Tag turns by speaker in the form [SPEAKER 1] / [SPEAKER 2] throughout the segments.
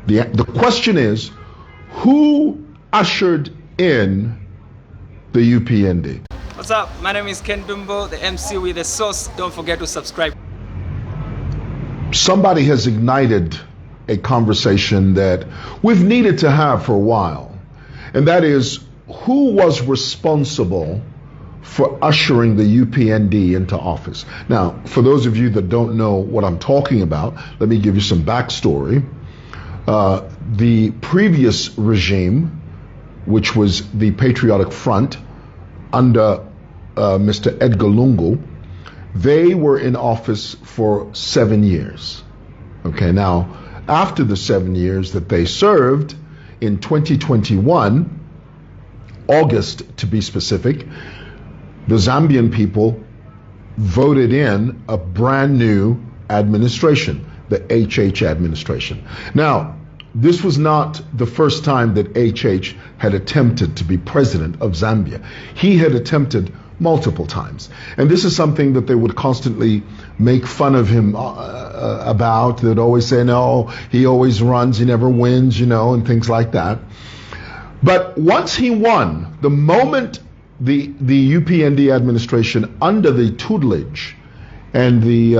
[SPEAKER 1] The question is, who ushered in the UPND?
[SPEAKER 2] What's up? My name is Ken Dumbo, the MC with the sauce. Don't forget to subscribe.
[SPEAKER 1] Somebody has ignited a conversation that we've needed to have for a while, and that is, who was responsible for ushering the UPND into office? Now, for those of you that don't know what I'm talking about, let me give you some backstory. The previous regime, which was the Patriotic Front under Mr. Edgar Lungu, they were in office for 7 years. Okay, now, after the 7 years that they served, in 2021, August to be specific, the Zambian people voted in a brand new administration, the HH administration. Now, this was not the first time that HH had attempted to be president of Zambia. He had attempted multiple times. And this is something that they would constantly make fun of him about. They'd always say, no, he always runs, he never wins, and things like that. But once he won, the moment the UPND administration, under the tutelage and the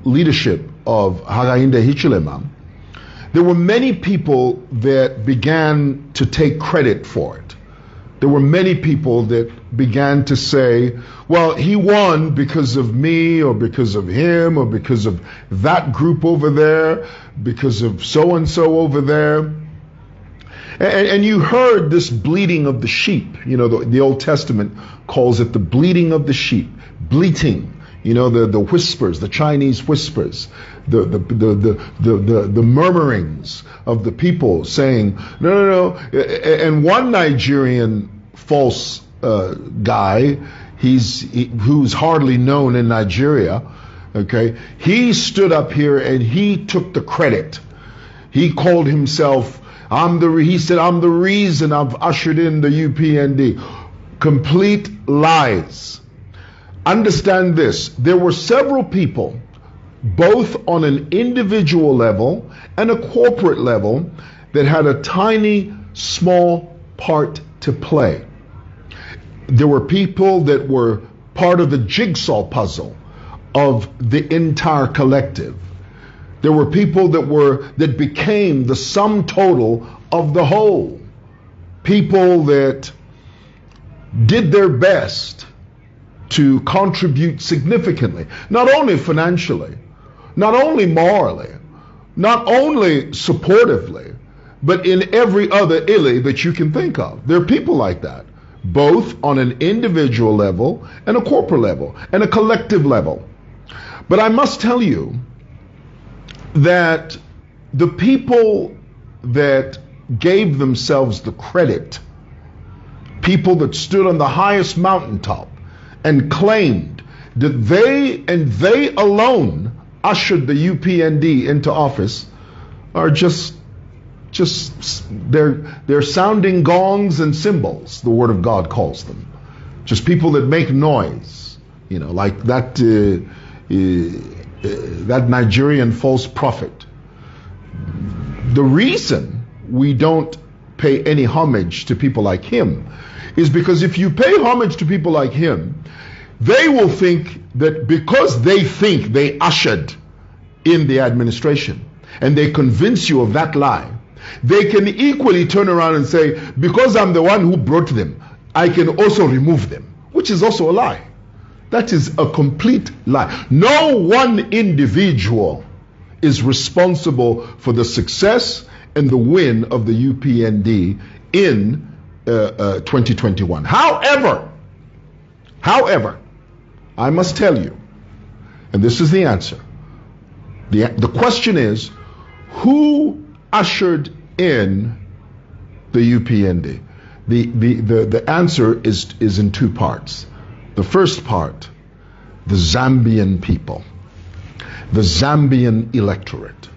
[SPEAKER 1] leadership of Hakainde Hichilema, there were many people that began to take credit for it. There were many people that began to say, well, he won because of me, or because of him, or because of that group over there, because of so-and-so over there. And you heard this bleating of the sheep. The Old Testament calls it the bleating of the sheep, bleating. The whispers, the Chinese whispers, the murmurings of the people saying, no. And one Nigerian false guy, who's hardly known in Nigeria, okay, he stood up here and he took the credit. He called himself, he said, I'm the reason I've ushered in the UPND. Complete lies. Understand this, there were several people, both on an individual level and a corporate level, that had a tiny, small part to play. There were people that were part of the jigsaw puzzle of the entire collective. There were people that became the sum total of the whole. People that did their best to contribute significantly, not only financially, not only morally, not only supportively, but in every other illy that you can think of. There are people like that, both on an individual level and a corporate level and a collective level. But I must tell you that the people that gave themselves the credit, people that stood on the highest mountaintop and claimed that they alone ushered the UPND into office, are just they're sounding gongs and cymbals, the Word of God calls them. Just people that make noise, like that Nigerian false prophet. The reason we don't pay any homage to people like him is because if you pay homage to people like him, they will think that because they think they ushered in the administration and they convince you of that lie, they can equally turn around and say, because I'm the one who brought them, I can also remove them, which is also a lie. That is a complete lie. No one individual is responsible for the success and the win of the UPND in 2021. However, I must tell you, and this is the answer. The question is, who ushered in the UPND? The answer is in two parts. The first part, the Zambian people, the Zambian electorate,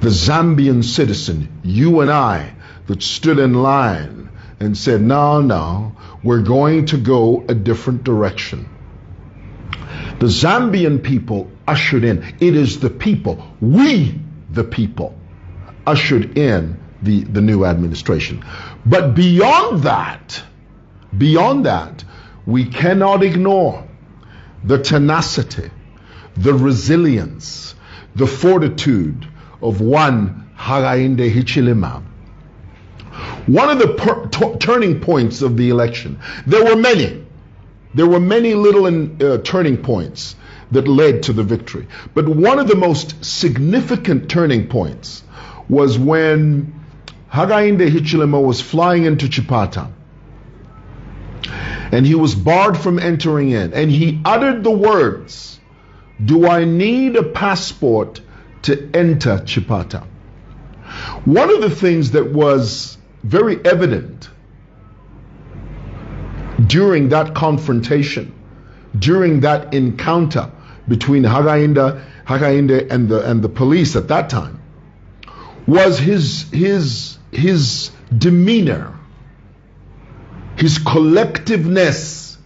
[SPEAKER 1] the Zambian citizen, you and I, that stood in line and said, no, we're going to go a different direction. The Zambian people ushered in. It is the people, we the people, ushered in the new administration. But beyond that, we cannot ignore the tenacity, the resilience, the fortitude of one Hakainde Hichilema. One of the turning points of the election, there were many little turning points that led to the victory. But one of the most significant turning points was when Hakainde Hichilema was flying into Chipata, and he was barred from entering in, and he uttered the words, "Do I need a passport to enter Chipata?" One of the things that was very evident during that confrontation, during that encounter between Hakainde and the police at that time, was his demeanor, his collectiveness.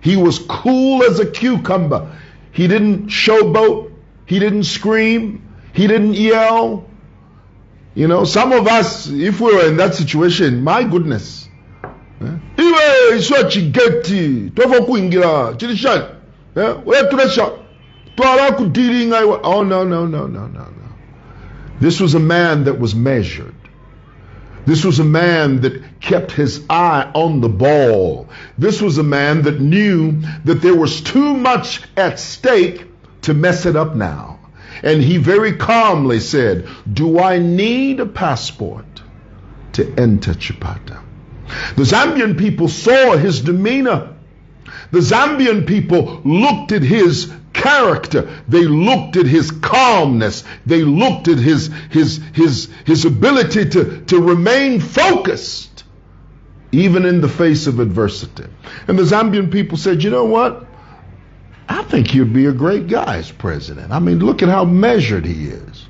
[SPEAKER 1] He was cool as a cucumber. He didn't showboat. He didn't scream. He didn't yell. You know, some of us, if we were in that situation, my goodness. Oh, no. This was a man that was measured. This was a man that kept his eye on the ball. This was a man that knew that there was too much at stake to mess it up now. And he very calmly said, "Do I need a passport to enter Chipata?" The Zambian people saw his demeanor. The Zambian people looked at his character. They looked at his calmness. They looked at his ability to remain focused even in the face of adversity. And the Zambian people said, "You know what? I think he'd be a great guy as president. I mean, look at how measured he is."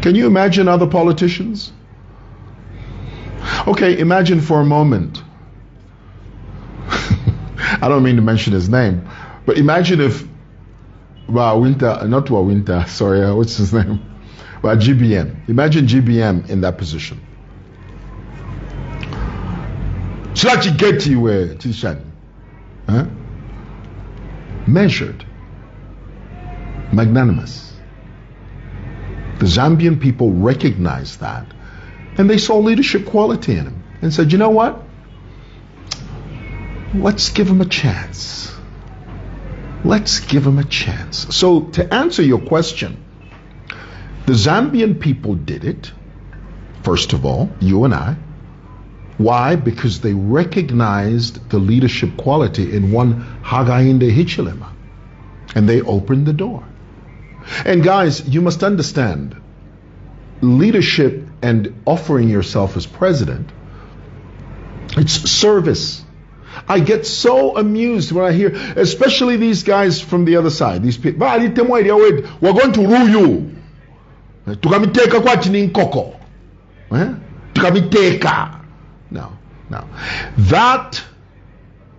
[SPEAKER 1] Can you imagine other politicians? Okay, imagine for a moment. I don't mean to mention his name, but imagine if what's his name? GBM. Imagine GBM in that position. Should I get you Tishan? Huh? Measured, magnanimous. The Zambian people recognized that, and they saw leadership quality in him and said, "You know what? Let's give him a chance. Let's give him a chance." So to answer your question, the Zambian people did it, first of all, you and I. Why? Because they recognized the leadership quality in one Hakainde Hichilema, and they opened the door. And guys, you must understand, leadership and offering yourself as president, it's service. I get so amused when I hear, especially these guys from the other side, these people, "We're going to rule you. Tukamiteka kwa chini nkoko. Tukamiteka." No. That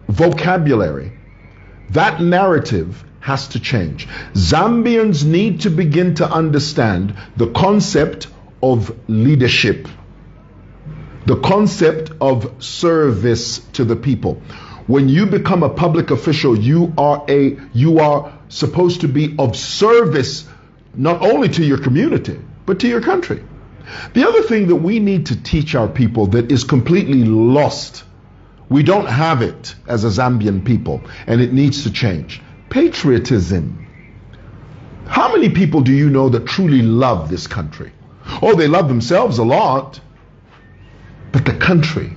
[SPEAKER 1] vocabulary, that narrative has to change. Zambians need to begin to understand the concept of leadership, the concept of service to the people. When you become a public official, you are supposed to be of service not only to your community, but to your country. The other thing that we need to teach our people that is completely lost, we don't have it as a Zambian people, and it needs to change. Patriotism. How many people do you know that truly love this country? Oh, they love themselves a lot, but the country.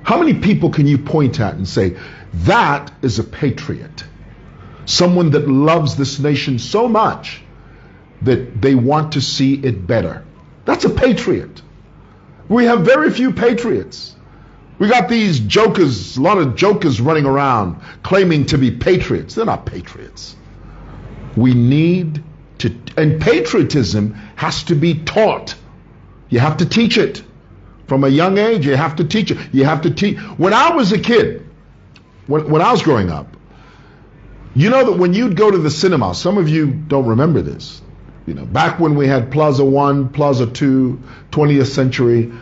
[SPEAKER 1] How many people can you point at and say, that is a patriot? Someone that loves this nation so much that they want to see it better. That's a patriot. We have very few patriots. We got these jokers, a lot of jokers running around claiming to be patriots. They're not patriots. We need to, and patriotism has to be taught. You have to teach it. From a young age, you have to teach it. You have to teach. When I was a kid, when I was growing up, You know that when you'd go to the cinema, some of you don't remember this, back when we had Plaza 1, Plaza 2, 20th Century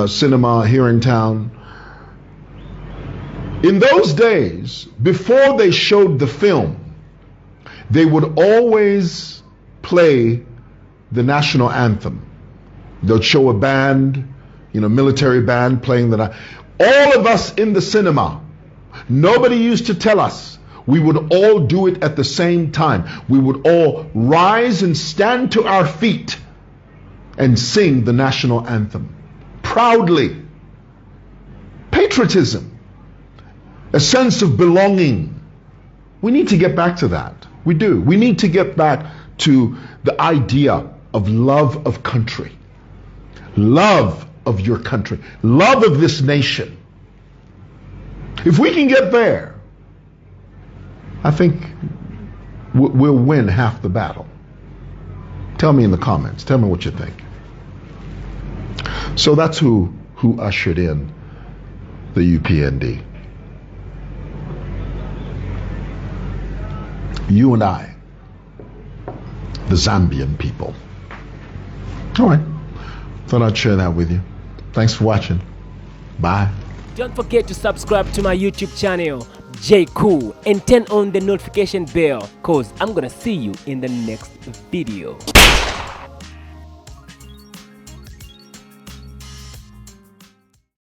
[SPEAKER 1] Cinema here in town, in those days, before they showed the film, they would always play the national anthem. They'll show a band, military band playing all of us in the cinema, nobody used to tell us. We would all do it at the same time. We would all rise and stand to our feet and sing the national anthem proudly. Patriotism, a sense of belonging. We need to get back to that. We do. We need to get back to the idea of love of country, love of your country, love of this nation. If we can get there, I think we'll win half the battle. Tell me in the comments. Tell me what you think. So that's who ushered in the UPND. You and I, the Zambian people. All right. Thought I'd share that with you. Thanks for watching. Bye.
[SPEAKER 3] Don't forget to subscribe to my YouTube channel, J Cool, and turn on the notification bell, cause I'm gonna see you in the next video.